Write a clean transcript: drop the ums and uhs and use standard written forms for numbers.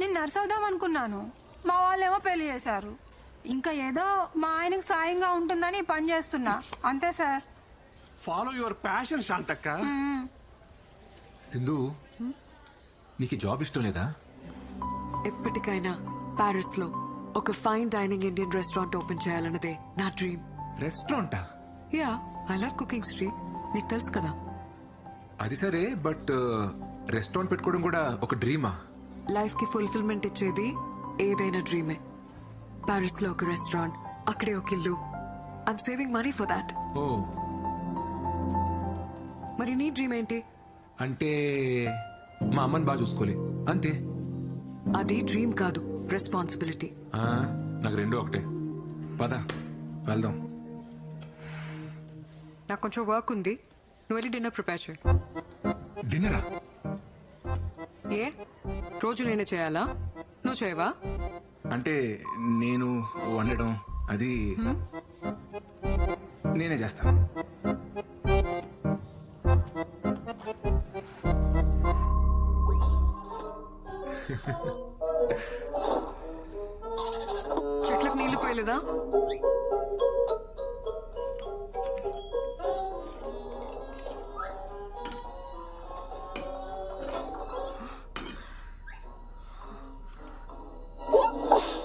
నేను నర్స్ అవుదాం అనుకున్నాను. మా వాళ్ళేమో పెళ్లి చేశారు. ఇంకా ఏదో మా ఆయనకు సాయంగా ఉంటుందని పని చేస్తున్నా అంతే సార్. ఫాలో యువర్ ప్యాషన్ శాంతక్క. సింధు, నీకు జాబ్ ఇష్టం లేదా? ఎప్పటికైనా ప్యారిస్ లో ఒక fine dining Indian restaurant open చేయాలన్నదే నా డ్రీమ్. రెస్టారెంటా? Yeah, I love cooking Sri, నీకు తెలుసు కదా. అది సరే, బట్ రెస్టారెంట్ పెట్టుకోవడం కూడా ఒక డ్రీమా? లైఫ్ కి ఫుల్ఫిల్మెంట్ ఇచ్చేది ఏదైనా డ్రీమే. ప్యారిస్ లో ఒక రెస్టారెంట్, అక్కడే ఒక ఇల్లు. I'm saving money for that. Oh, మరి నీ డ్రీమ్ ఏంటి? అంటే మా అమ్మని బాగా చూసుకోలే అంతే. అది డ్రీమ్ కాదు, రెస్పాన్సిబిలిటీ. నాకు రెండు ఒకటే. పద వెళ్దాం. నాకు కొంచెం వర్క్ ఉంది, నువ్వు వెళ్ళి డిన్నర్ ప్రిపేర్ చేయి. డిన్నరా? ఏ రోజు నేనే చేయాలా? నువ్వు చేయవా? అంటే నేను వండడం అది నేనే చేస్తాను. చెట్లకు నీళ్లు పోయలేదా?